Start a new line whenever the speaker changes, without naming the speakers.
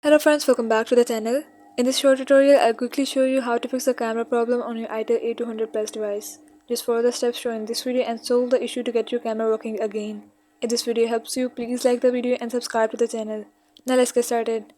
Hello friends, welcome back to the channel. In this short tutorial, I'll quickly show you how to fix the camera problem on your Itel A200 Plus device. Just follow the steps shown in this video and solve the issue to get your camera working again. If this video helps you, please like the video and subscribe to the channel. Now let's get started.